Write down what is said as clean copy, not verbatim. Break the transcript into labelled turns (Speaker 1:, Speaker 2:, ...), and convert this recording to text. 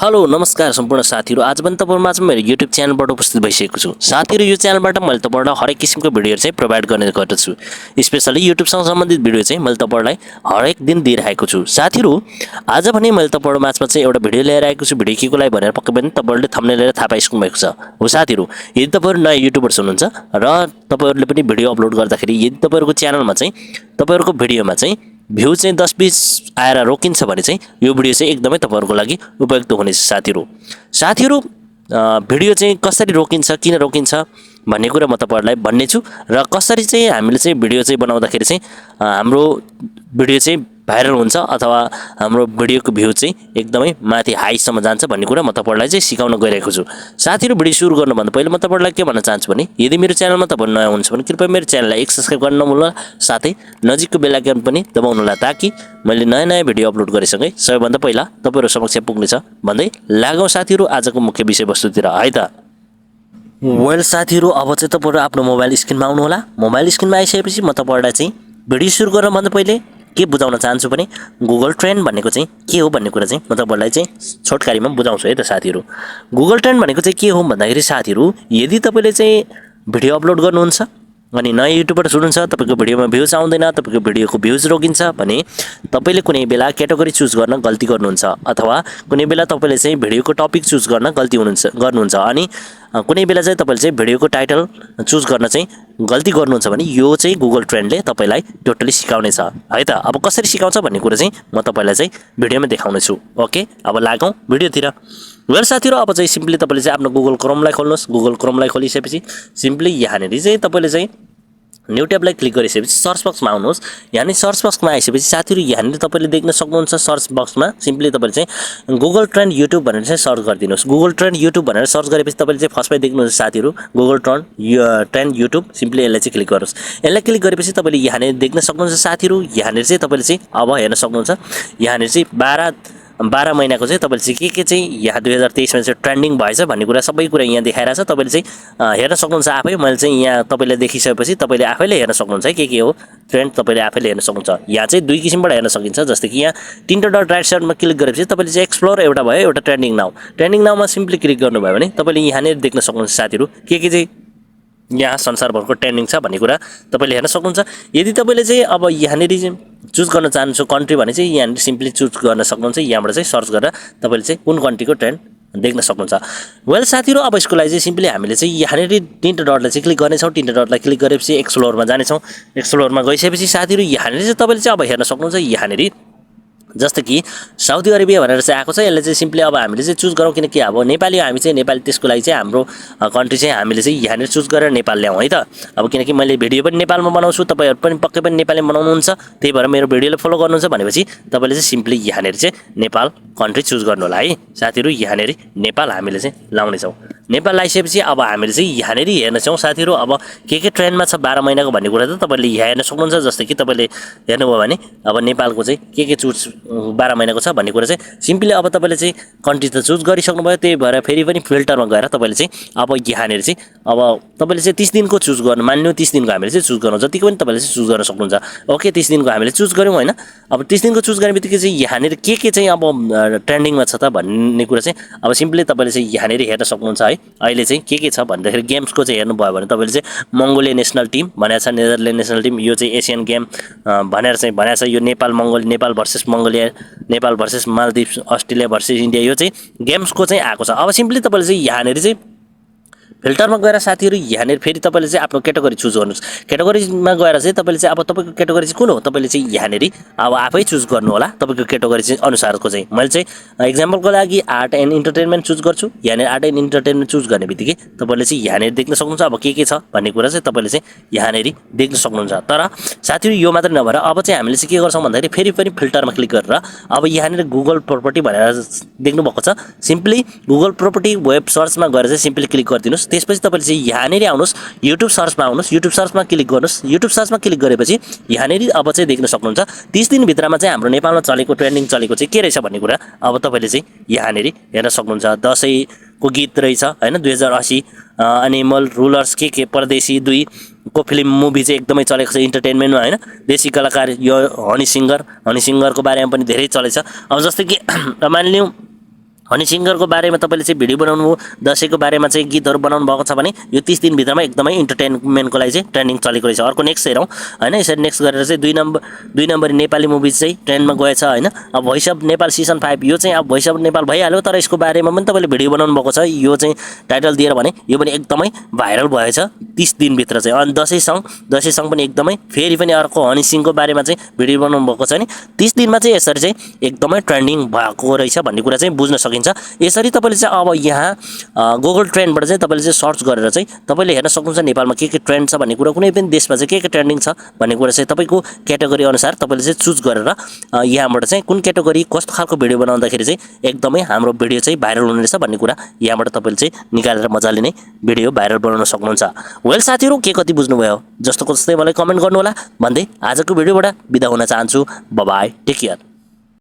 Speaker 1: Hello नमस्कार सम्पूर्ण साथीहरु। आज पनि तपाईहरुमा चाहिँ मेरो YouTube च्यानलबाट उपस्थित भइसकेको छु। साथीहरु, यो च्यानलबाट मैले तपाईहरुलाई हरेक किसिमको भिडियोहरु चाहिँ प्रोवाइड गर्ने गर्दछु। स्पेशली YouTube सँग सम्बन्धित भिडियो चाहिँ मैले तपाईहरुलाई हरेक दिन दिइरहेको छु। साथीहरु, आज भने मैले तपाईहरु माझमा चाहिँ एउटा भिडियो लिएर आएको छु। भिडियो केको लागि भनेर पक्कै पनि तपाईहरुले थम्बनेल हेरेर थाहा पाइसक्नु भएको छ। हो साथीहरु, यदि तपाईहरु नयाँ युट्युबर्स हुनुहुन्छ र तपाईहरुले पनि भिडियो अपलोड गर्दाखेरि यदि तपाईहरुको च्यानलमा चाहिँ तपाईहरुको भिडियोमा चाहिँ भ्यू चाहिँ 10-20 आएर रोकिन्छ भने चाहिँ यो भिडियो चाहिँ एकदमै तपाईहरुको लागि उपयुक्त हुनेछ साथीहरु। भिडियो चाहिँ कसरी रोकिन्छ, किन रोकिन्छ भन्ने कुरा म तपाईहरुलाई भन्ने छु र कसरी चाहिँ हामीले चाहिँ भिडियो चाहिँ बनाउँदाखेरि चाहिँ हाम्रो भिडियो चाहिँ भाइरल हुन्छ अथवा हाम्रो भिडियोको भ्यू चाहिँ एकदमै माथि हाईसम्म जान्छ भन्ने कुरा म तपाईहरुलाई चाहिँ सिकाउन गइरहेको छु। साथीहरु, भिडियो सुरु गर्नुभन्दा पहिले म तपाईहरुलाई के भन्न चाहन्छु भने यदि मेरो च्यानलमा तपाईहरु नयाँ हुनुहुन्छ भने कृपया मेरो च्यानललाई एक सब्स्क्राइब गर्न नभुल्नुहोला, साथै नजिकको बेल आइकन पनि दबाउनुहोला ताकि मैले नयाँ भिडियो अपलोड गरेसँगै सबैभन्दा पहिला तपाईहरु समक्ष पुग्नेछ भन्दै लागौं साथीहरु आजको मुख्य विषयवस्तुतिर है त। वेल साथीहरु, अब चाहिँ तपाईहरु आफ्नो मोबाइल स्क्रिनमा आउनु होला। मोबाइल स्क्रिनमा आइसकेपछि म तपाईहरुलाई चाहिँ भिडियो सुरु गर्नभन्दा पहिले के बुझाउन चाहन्छु भने गुगल ट्रेन्ड भनेको चाहिँ के हो भन्ने कुरा चाहिँ म तपाईहरुलाई चाहिँ छोटकारीमा बुझाउँछु है त साथीहरु। गुगल ट्रेन्ड भनेको चाहिँ के हो भन्दाखेरि साथीहरु, यदि तपाईले चाहिँ भिडियो अपलोड गर्नुहुन्छ अनि नयाँ युट्युबबाट हुनुहुन्छ, तपाईको भिडियोमा भ्यूज आउँदैन, तपाईको भिडियोको भ्यूज रोकिन्छ भने तपाईले कुनै बेला क्याटेगोरी चुज गर्न गल्ती गर्नुहुन्छ अथवा कुनै बेला तपाईले चाहिँ भिडियोको टपिक चुज गर्न गल्ती गर्नुहुन्छ अनि कुनै बेला चाहिँ तपाईले चाहिँ भिडियोको टाइटल चुज गर्न चाहिँ गल्ती गर्नुहुन्छ भने यो चाहिँ गुगल ट्रेन्डले तपाईलाई टोटली सिकाउने छ है त। अब कसरी सिकाउँछ भन्ने कुरा चाहिँ म तपाईलाई चाहिँ भिडियोमा देखाउने छु। ओके, अब लागौं भिडियोतिर। वेल साथीहरु, अब चाहिँ सिम्पली तपाईले चाहिँ आफ्नो गुगल क्रोमलाई खोल्नुहोस्। गुगल क्रोमलाई खोलिसकेपछि सिम्पली यहाँनेरि चाहिँ तपाईले चाहिँ न्यू ट्याबलाई क्लिक गरिसकेपछि सर्च बक्समा आउनुहोस्। यहाँ सर्च बक्समा आइसकेपछि साथीहरु यहाँनिर तपाईले देख्न सक्नुहुन्छ सर्च बक्समा सिम्पली तपाईले चाहिँ गुगल ट्रेन्ड युट्युब भनेर चाहिँ सर्च गरिदिनुहोस्। गुगल ट्रेन्ड युट्युब भनेर सर्च गरेपछि तपाईले चाहिँ फर्स्टमै देख्नुहुन्छ साथीहरु गुगल ट्रेन्ड युट्युब। सिम्पली यसलाई चाहिँ क्लिक गर्नुहोस्। यसलाई क्लिक गरेपछि तपाईले यहाँनिर देख्न सक्नुहुन्छ साथीहरु, यहाँनिर चाहिँ तपाईले चाहिँ अब हेर्न सक्नुहुन्छ यहाँनिर चाहिँ 12 महिनाको चाहिँ तपाईले चाहिँ के चाहिँ यहाँ 2023 मा चाहिँ ट्रेन्डिङ भएछ भन्ने कुरा सबै कुरा यहाँ देखाइरहेछ। तपाईले चाहिँ हेर्न सक्नुहुन्छ आफै। मैले चाहिँ यहाँ तपाईले देखिसकेपछि तपाईले आफैले हेर्न सक्नुहुन्छ है के हो ट्रेन्ड, तपाईले आफैले हेर्न सक्नुहुन्छ। यहाँ चाहिँ दुई किसिमबाट हेर्न सकिन्छ, जस्तै कि यहाँ तीनटा डट राइट साइडमा क्लिक गरेपछि तपाईले चाहिँ एक्सप्लोर एउटा भयो, एउटा ट्रेन्डिङ नाउ। ट्रेन्डिङ नाउमा सिम्पली क्लिक गर्नुभयो भने तपाईले यहाँनिर देख्न सक्नुहुन्छ साथीहरु के चाहिँ यहाँ संसारभरको ट्रेन्डिङ छ भन्ने कुरा तपाईले हेर्न सक्नुहुन्छ। यदि तपाईले चाहिँ अब यहाँनिर चाहिँ चुज गर्न चाहनुहुन्छ कन्ट्री भने चाहिँ यहाँ सिम्पली चुज गर्न सक्नुहुन्छ। यहाँबाट चाहिँ सर्च गरेर तपाईले चाहिँ कुन कन्ट्रीको ट्रेन्ड देख्न सक्नुहुन्छ। वेल साथीहरु, अब यसको लागि चाहिँ सिम्पली हामीले चाहिँ यहाँनिर तीनटा डटलाई चाहिँ क्लिक गर्नेछौँ। तीनटा डटलाई क्लिक गरेपछि एक्सप्लोरमा जानेछौँ। एक्सप्लोरमा गइसकेपछि साथीहरु यहाँनिर चाहिँ तपाईले चाहिँ अब हेर्न सक्नुहुन्छ यहाँनिर जस्तै कि साउदी अरेबिया भनेर चाहिँ आएको छ। यसले चाहिँ सिम्पली अब हामीले चाहिँ चुज गरौँ किनकि अब नेपाली हामी चाहिँ नेपाली, त्यसको लागि चाहिँ हाम्रो कन्ट्री चाहिँ हामीले चाहिँ यहाँनिर चुज गरेर नेपाल ल्याउँ है त। अब किनकि मैले भिडियो पनि नेपालमा बनाउँछु, तपाईहरु पनि पक्कै पनि नेपालमा बनाउनुहुन्छ, त्यही भएर मेरो भिडियोले फलो गर्नुहुन्छ भनेपछि तपाईले चाहिँ सिम्पली यहाँनिर चाहिँ नेपाल कन्ट्री चुज गर्नु होला है साथीहरु। यहाँनिर नेपाल हामीले चाहिँ लाउने छौँ। नेपाल लगाइसकेपछि अब हामीले चाहिँ यहाँनिर हेर्नेछौँ साथीहरु अब के ट्रेन्डमा छ 12 महिनाको भन्ने कुरा त तपाईले यहाँ हेर्न सक्नुहुन्छ। जस्तै कि तपाईले हेर्नुभयो भने अब नेपालको चाहिँ के चुज 12 महिनाको छ भन्ने कुरा चाहिँ सिम्पली अब तपाईले चाहिँ कन्ट्री त चुज गरिसक्नु भयो, त्यही भएर फेरि पनि फिल्टरमा गएर तपाईले चाहिँ अब यहाँनिर चाहिँ अब तपाईले चाहिँ 30 दिनको चुज गर्नु, मान्नु 30 दिनको हामीले चाहिँ चुज गर्नु, जतिको पनि तपाईले चाहिँ चुज गर्न सक्नुहुन्छ। ओके, 30 दिनको हामीले चुज गर्यौं हैन। अब 30 दिनको चुज गर्ने बित्तिकै चाहिँ यहाँनिर के चाहिँ अब ट्रेन्डिङमा छ त भन्ने कुरा चाहिँ अब सिम्पली तपाईले चाहिँ यहाँनिर हेर्न सक्नुहुन्छ है। अहिले चाहिँ के छ भन्दाखेरि गेम्सको चाहिँ हेर्नु भयो भने तपाईले चाहिँ मंगोलिया नेसनल टिम भनेको छ, नेदरल्यान्ड नेसनल टिम, यो चाहिँ एसियन गेम भनेर चाहिँ भनेको छ। यो Nepal versus Mongolia, Nepal versus Maldives, Australia versus India, यो चाहिँ गेम्सको चाहिँ आएको छ। अब सिम्पली तपाईले चाहिँ यहाँनिर चाहिँ फिल्टरमा गएर साथीहरु यहाँनिर फेरि तपाईले चाहिँ आफ्नो क्याटेगोरी चुज गर्नुस्। क्याटेगोरीमा गएर चाहिँ तपाईले चाहिँ अब तपाईको क्याटेगोरी चाहिँ कुन हो तपाईले चाहिँ यहाँनिर अब आफै चुज गर्नु होला तपाईको क्याटेगोरी चाहिँ अनुसारको चाहिँ। मैले चाहिँ एक्जाम्पलको लागि आर्ट एन्ड इन्टरटेनमेन्ट चुज गर्छु। यहाँनिर आर्ट एन्ड इन्टरटेनमेन्ट चुज गर्ने बित्तिकै तपाईले चाहिँ यहाँनिर देख्न सक्नुहुन्छ अब के छ भन्ने कुरा चाहिँ तपाईले चाहिँ यहाँनिर देख्न सक्नुहुन्छ। तर साथीहरु यो मात्र नभएर अब चाहिँ हामीले चाहिँ के गर्छौं भन्दाखेरि फेरि पनि फिल्टरमा क्लिक गरेर अब यहाँनिर गुगल प्रोपर्टी भनेर देख्नु भएको छ। सिम्पली गुगल प्रोपर्टी वेब सर्चमा गएर चाहिँ सिम्पली क्लिक गरिदिनुस्। त्यसपछि तपाईले चाहिँ यहाँनिर आउनुस्, युट्युब सर्चमा आउनुस्, युट्युब सर्चमा क्लिक गर्नुस्। युट्युब सर्चमा क्लिक गरेपछि यहाँनिर अब चाहिँ देख्न सक्नुहुन्छ 30 दिन भित्रमा चाहिँ हाम्रो नेपालमा चलेको ट्रेन्डिङ चलेको चाहिँ के रहेछ भन्ने कुरा अब तपाईले चाहिँ यहाँनिर हेर्न सक्नुहुन्छ। दशैंको गीत रहेछ हैन 2080, एनिमल रुलर्स के परदेशी 2 को फिल्म मुभी चाहिँ एकदमै चलेको छ इन्टरटेनमेन्टमा हैन। देशी कलाकार यो हनी सिंगरको बारेमा पनि धेरै चलेछ। अब जस्तै कि मानिलिउँ हनी सिंगरको बारेमा तपाईले चाहिँ भिडियो बनाउनु भयो, दशैंको बारेमा चाहिँ गीतहरू बनाउनु भएको छ भने यो 30 दिन भित्रमा एकदमै इन्टरटेनमेन्टको लागि चाहिँ ट्रेन्डिङ चलेको रहेछ। अर्को नेक्स्ट हेरौँ हैन। यसरी नेक्स्ट गरेर चाहिँ 2 नम्बरी नेपाली मुभिज चाहिँ ट्रेन्डमा गएछ हैन। अब भोइस अफ नेपाल सिजन 5 यो चाहिँ अब भोइस अफ नेपाल भइहाल्यो, तर यसको बारेमा पनि तपाईले भिडियो बनाउनु भएको छ यो चाहिँ टाइटल दिएर भने यो पनि एकदमै भाइरल भएछ 30 दिन भित्र चाहिँ। अनि दशैं सङ पनि एकदमै फेरि पनि अर्को हनी सिंहको बारेमा चाहिँ भिडियो बनाउनु भएको छ नि 30 दिनमा चाहिँ यसरी चाहिँ एकदमै ट्रेन्डिङ भएको रहेछ भन्ने कुरा चाहिँ बुझ्न सकिन्छ। यसरी तपाईले चाहिँ अब यहाँ गुगल ट्रेन्डबाट चाहिँ तपाईले चाहिँ सर्च गरेर चाहिँ तपाईले हेर्न सक्नुहुन्छ नेपालमा के ट्रेन्ड छ भन्ने कुरा, कुनै पनि देशमा चाहिँ के ट्रेन्डिङ छ भन्ने कुरा चाहिँ तपाईको क्याटेगोरी अनुसार तपाईले चाहिँ चुज गरेर यहाँबाट चाहिँ कुन क्याटेगोरी कस्तो खालको भिडियो बनाउँदाखेरि चाहिँ एकदमै हाम्रो भिडियो चाहिँ भाइरल हुने रहेछ भन्ने कुरा यहाँबाट तपाईले चाहिँ निकालेर मजाले नै भिडियो भाइरल बनाउन सक्नुहुन्छ। वेल साथीहरु के कति बुझ्नुभयो जस्तोको जस्तै मलाई कमेन्ट गर्नु होला भन्दै आजको भिडियोबाट बिदा हुन चाहन्छु। Bye bye, take care.